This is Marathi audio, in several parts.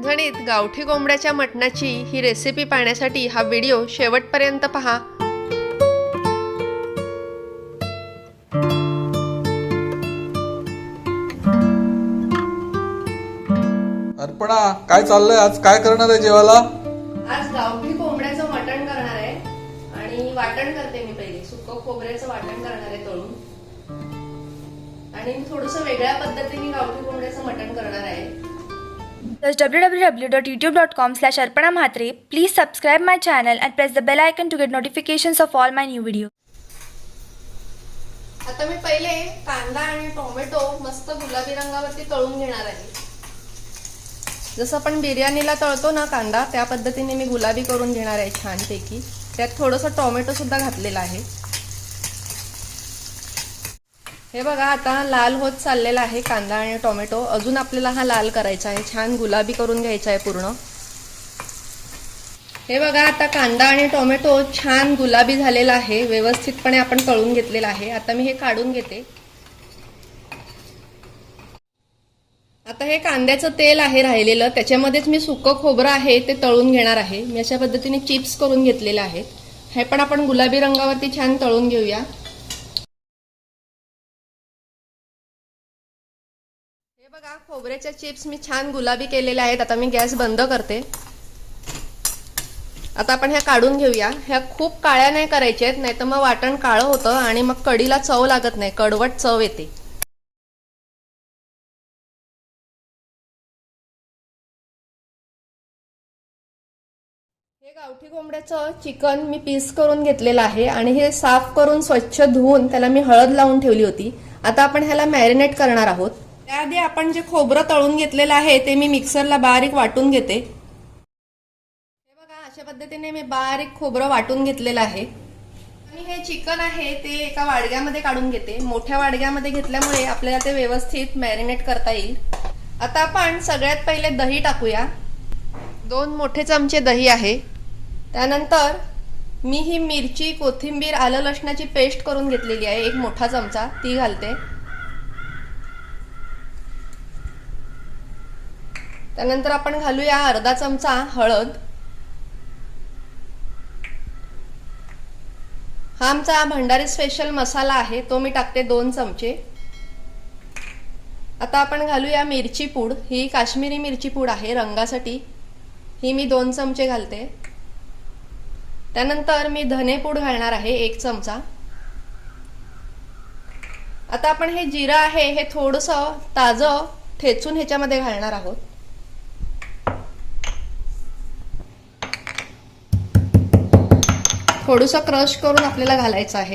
झणझणीत गावठी कोंबड्याच्या मटणाची ही रेसिपी पाहण्यासाठी हा व्हिडिओ शेवटपर्यंत पहा। अर्पणा, काय चाललंय आज? काय करणार आहे जेवायला? आज गावठी कोंबड्याचं मटण करणार आहे आणि वाटण करते मी। पहिले सुकं खोबऱ्याचं वाटण करणार आहे तळून, आणि थोडंसं वेगळ्या पद्धतीने गावठी कोंबड्याचं मटण करणार आहे। www.youtube.com/arpanamhatre. Please subscribe my channel and press the bell icon to get notifications of all my new videos. आता मी पहिले कांदा आणि टोमॅटो मस्त गुलाबी रंगावरती तळून घेणार आहे। जसं आपण बिर्याणीला तळतो ना कांदा, त्या पद्धतीने मी गुलाबी करून घेणार आहे छानपैकी। त्यात थोडंसं टोमॅटो सुद्धा घातलेला आहे। हे बघा, आता लाल होत चाललेला आहे कांदा आणि टोमॅटो। अजून आपल्याला हा लाल करायचा आहे, छान गुलाबी करून घ्यायचा आहे पूर्ण। हे बघा, आता कांदा आणि टोमॅटो छान गुलाबी झालेला आहे, व्यवस्थितपणे आपण तळून घेतलेला आहे। आता मी हे काढून घेते। आता हे कांद्याचं तेल आहे राहिलेलं, त्याच्यामध्येच मी सुकं खोबरं आहे ते तळून घेणार आहे। मी अशा पद्धतीने चिप्स करून घेतलेले आहेत। हे पण आपण गुलाबी रंगावरती छान तळून घेऊया। हे बघा, खोबऱ्याच्या चिप्स मी छान गुलाबी केलेल्या आहेत। आता मी गॅस बंद करते। आता आपण ह्या काढून घेऊया। ह्या खूप काळ्या नाही करायच्या आहेत, नाहीतर मग वाटण काळं होतं आणि मग कढीला चव लागत नाही, कडवट चव येते। हे गावठी कोंबड्याचं चिकन मी पीस करून घेतलेलं आहे आणि हे साफ करून स्वच्छ धुवून त्याला मी हळद लावून ठेवली होती। आता आपण ह्याला मॅरिनेट करणार आहोत। त्याआधी आपण जे खोबरं तळून घेतलेलं आहे ते मी मिक्सरला बारीक वाटून घेते। हे बघा, अशा पद्धतीने मी बारीक खोबरं वाटून घेतलेलं आहे। आणि हे चिकन आहे ते एका वाडग्यामध्ये काढून घेते। मोठ्या वाडग्यामध्ये घेतल्यामुळे आपल्याला ते व्यवस्थित मॅरिनेट करता येईल। आता आपण सगळ्यात पहिले दही टाकूया। 2 मोठे चमचे दही आहे। त्यानंतर मी ही मिरची, कोथिंबीर, आलं लसणाची पेस्ट करून घेतलेली आहे, 1 मोठा चमचा, ती घालते। त्यानंतर आपण घालूया अर्धा चमचा हळद। हा आमचा भंडारी स्पेशल मसाला आहे, तो मी टाकते 2 चमचे। आता आपण घालूया मिरची पूड। ही काश्मीरी मिरची पूड आहे रंगासाठी, ही मी 2 चमचे घालते। त्यानंतर मी धने पूड घालणार आहे 1 चमचा। आता आपण हे जिरं आहे हे थोडंसं ताजं ठेचून ह्याच्यामध्ये घालणार आहोत। थोडंसं क्रश करून आपल्याला घालायचं आहे।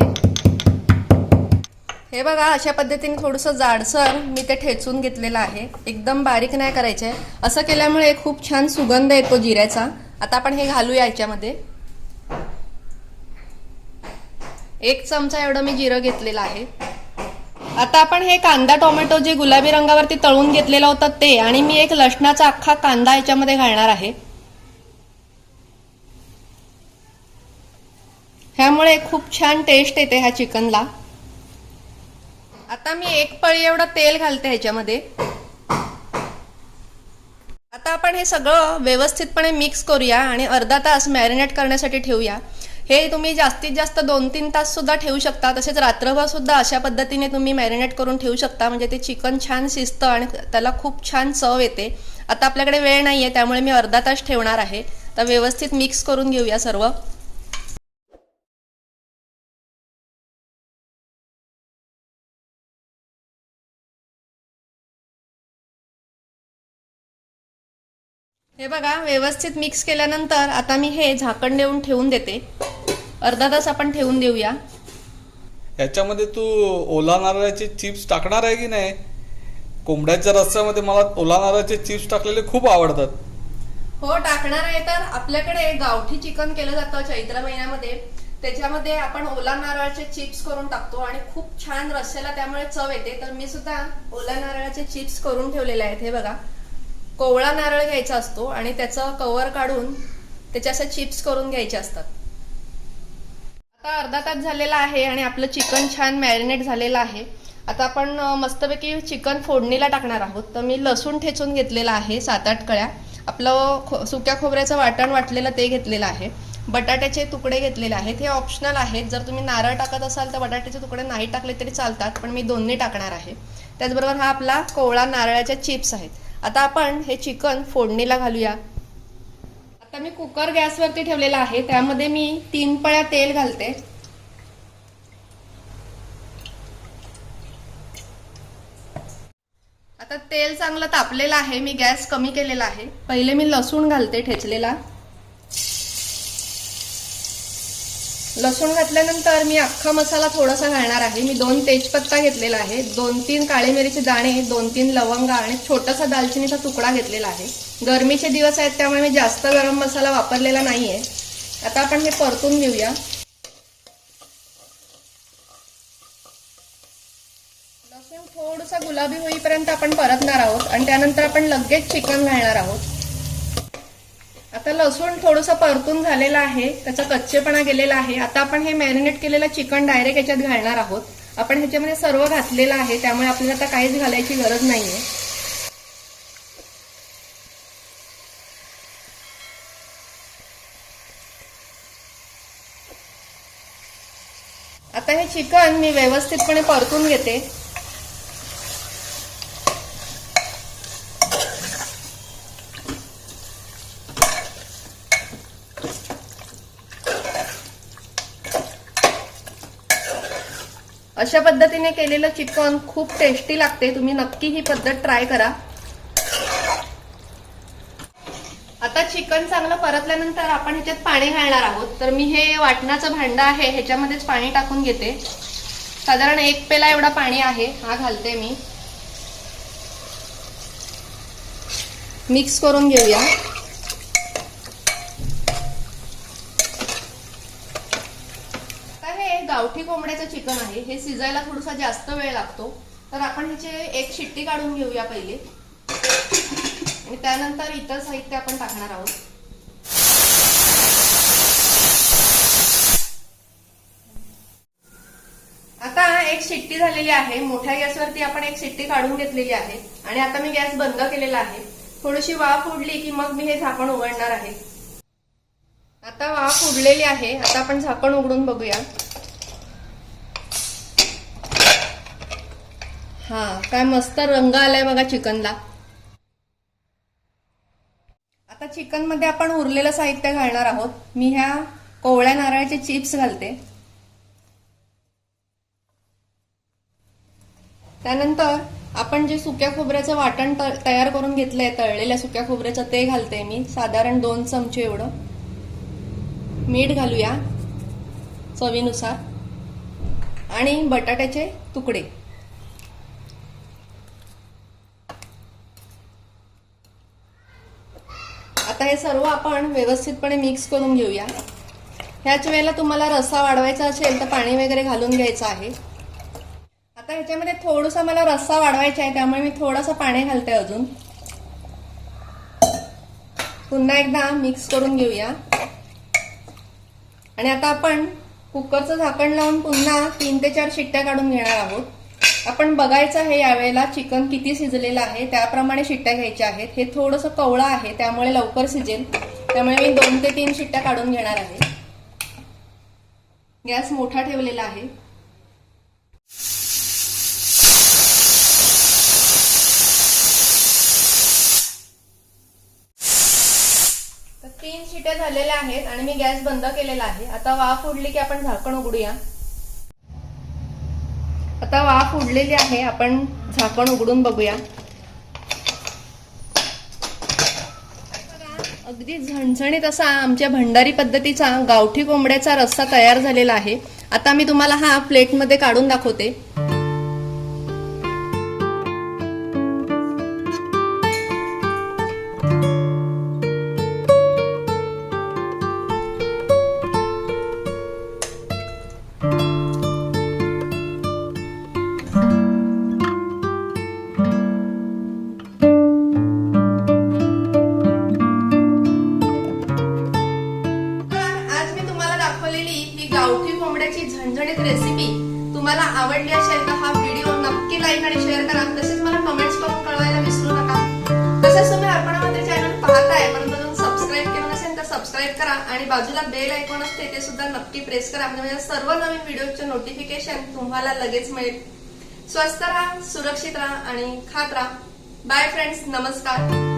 हे बघा, अशा पद्धतीने थोडंसं जाडसर मी ते ठेचून घेतलेलं आहे, एकदम बारीक नाही करायचं आहे। असं केल्यामुळे खूप छान सुगंध येतो जिऱ्याचा। आता आपण हे घालूया याच्यामध्ये। 1 चमचा एवढं मी जिरं घेतलेलं आहे। आता आपण हे कांदा टोमॅटो जे गुलाबी रंगावरती तळून घेतलेलं होतं ते, आणि मी 1 लसणाचा अख्खा कांदा याच्यामध्ये घालणार आहे। ह्यामुळे खूप छान टेस्ट येते ह्या चिकनला। आता मी 1 पळी एवढं तेल घालते ह्याच्यामध्ये। आता आपण हे सगळं व्यवस्थितपणे मिक्स करूया आणि अर्धा तास मॅरिनेट करण्यासाठी ठेवूया। हे तुम्ही जास्तीत जास्त 2-3 तास सुद्धा ठेवू शकता। तसेच रात्रभर सुद्धा अशा पद्धतीने तुम्ही मॅरिनेट करून ठेवू शकता, म्हणजे ते चिकन छान शिजतं आणि त्याला खूप छान चव येते। आता आपल्याकडे वेळ नाहीये, त्यामुळे मी अर्धा तास ठेवणार आहे। तर व्यवस्थित मिक्स करून घेऊया सर्व। हे बघा, व्यवस्थित मिक्स केल्यानंतर आता मी हे झाकण देऊन ठेवून देते। अर्धा तास आपण ठेवून देऊया। याच्यामध्ये तू ओला नारळाचे चिप्स टाकणार आहे की नाही? कोंबड्याच्या रस्स्यामध्ये मला ओला नारळाचे चिप्स टाकलेले खूप आवडतात। हो, टाकणार आहे। तर आपल्याकडे गावठी चिकन केलं जातं चैत्र महिन्यामध्ये, त्याच्यामध्ये आपण ओला नारळाचे चिप्स करून टाकतो आणि खूप छान रस्स्याला त्यामुळे चव येते। तर मी सुद्धा ओला नारळाचे चिप्स करून ठेवलेले आहेत। हे बघा, कोवळा नारळ घ्यायचा असतो आणि त्याचं कव्हर काढून त्याचे असे चिप्स करून घ्यायचे असतात। आता अर्धा तास झालेला आहे आणि आपलं चिकन छान मॅरिनेट झालेलं आहे। आता आपण मस्तपैकी चिकन फोडणीला टाकणार आहोत। तर मी लसूण ठेचून घेतलेला आहे 7-8 कळ्या, आपलं सुक्या खोबऱ्याचं वाटण वाटलेलं ते घेतलेलं आहे, बटाट्याचे तुकडे घेतलेले आहेत. हे ऑप्शनल आहेत, जर तुम्ही नारळ टाकत असाल तर बटाट्याचे तुकडे नाही टाकले तरी चालतात, पण मी दोन्ही टाकणार आहे. त्याचबरोबर हा आपला कोवळा नारळाच्या चिप्स आहेत. आता आपण हे चिकन फोडणीला घालूया. आता मी कुकर गॅसवरती ठेवलेला आहे, त्यामध्ये मी 3 पळ्या तेल घालते. आता तेल चांगलं तापलेलं आहे, मी गॅस कमी केलेला आहे. पहिले मी लसूण घालते ठेचलेला. लसूण घातल्यानंतर मी अख्खा मसाला थोडासा घालणार आहे. मी 2 तेजपत्ता घेतलेला आहे, 2-3 काळे मिरीचे दाणे, 2-3 लवंगा आणि छोटासा दालचिनीचा तुकडा घेतलेला आहे. गरमीचे दिवस आहेत त्यामुळे मी जास्त गरम मसाला वापरलेला नाहीये. आता आपण हे परतून घेऊया. लसूण थोडासा गुलाबी होईपर्यंत आपण परतणार आहोत आणि त्यानंतर आपण लगेच चिकन घालणार आहोत. आता लसूण थोडंसं परतून झालेलं आहे, त्याचा कच्चेपणा गेलेला आहे. आता आपण हे मॅरिनेट केलेलं चिकन डायरेक्ट याच्यात घालणार आहोत. आपण ह्याच्यामध्ये सर्व घातलेलं आहे त्यामुळे आपल्याला आता काहीच घालायची गरज नाहीये. आता हे चिकन मी व्यवस्थितपणे परतून घेते. अशा पद्धतीने केलेलं चिकन खूप टेस्टी लागते, तुम्ही नक्की ही पद्धत ट्राय करा. आता चिकन चांगलं परतल्यानंतर आपण ह्याच्यात पाणी घालणार आहोत. तर मी हे वाटणाचं भांडं आहे, ह्याच्यामध्येच पाणी टाकून घेते. साधारण 1 पेला एवढा पाणी आहे, हा घालते मी. मिक्स करून घेऊया. गावठी कोंबड्याचं चिकन आहे, हे शिजायला थोडासा जास्त वेळ लागतो. तर आपण ह्याचे 1 शिट्टी काढून घेऊया पहिले आणि त्यानंतर इतर साहित्य आपण टाकणार आहोत. आता 1 शिट्टी झालेली आहे. मोठ्या गॅसवरती आपण 1 शिट्टी काढून घेतलेली आहे आणि आता मी गॅस बंद केलेला आहे. थोडीशी वाफ उडली की मग मी हे झाकण उघडणार आहे. आता वाफ उडलेली आहे. आता आपण झाकण उघडून बघूया. हा, काय मस्त रंग आलाय बघा चिकनला. आता चिकन मध्ये आपण उरलेलं साहित्य घालणार आहोत. मी ह्या कोवळ्या नारळाचे चिप्स घालते. त्यानंतर आपण जे सुक्या खोबऱ्याचं वाटण तयार करून घेतलंय, तळलेल्या सुक्या खोबऱ्याचं, ते घालते मी. साधारण 2 चमचे एवढं. मीठ घालूया चवीनुसार आणि बटाट्याचे तुकडे. आता हे सर्व आपण व्यवस्थितपणे मिक्स करून घेऊया. ह्याच वेळेला तुम्हाला रस्सा वाढवायचा असेल तर पाणी वगैरे घालून घ्यायचं आहे. आता ह्याच्यामध्ये थोडासा मला रस्सा वाढवायचा आहे त्यामुळे मी थोडासा पाणी घालते अजून. पुन्हा एकदा मिक्स करून घेऊया आणि आता आपण कुकरचं झाकण लावून पुन्हा 3 ते 4 शिट्ट्या काढून घेणार आहोत. आपण बघायचं आहे यावेळेला चिकन किती शिजलेलं आहे, त्याप्रमाणे शिट्ट्या घ्यायच्या आहेत. हे थोडंसं कवळं आहे त्यामुळे लवकर शिजेल, त्यामुळे मी 2 ते 3 शिट्ट्या काढून घेणार आहे. गॅस मोठा ठेवलेला आहे. तर 3 शिट्ट्या झालेल्या आहेत आणि मी गॅस बंद केलेला आहे. आता वाफ उडली की आपण झाकण उघडूया. आता वाफ उडलेली आहे, आपण झाकण उघडून बघूया. अगदी झणझणीत असा आमच्या भंडारी पद्धतीचा गावठी कोंबड्याचा रस्सा तयार झालेला आहे. आता मी तुम्हाला हा प्लेटमध्ये काढून दाखवते. गावठी कोंबड्याची झणझणीत रेसिपी तुम्हाला आवडली असेल तर हा व्हिडिओ नक्की लाईक आणि शेअर करा. तसेच मला कमेंट्स करून कळवायला विसरू नका. तसेच तुम्ही अर्पणा म्हात्रे चॅनल पाहताय करा आणि बाजूला बेल आयकॉन असते ते सुद्धा नक्की प्रेस करा, म्हणजे सर्व नवीन व्हिडिओचे नोटिफिकेशन तुम्हाला लगेच मिळेल. स्वस्थ राहा, सुरक्षित राहा आणि खात राहा. बाय फ्रेंड्स, नमस्कार.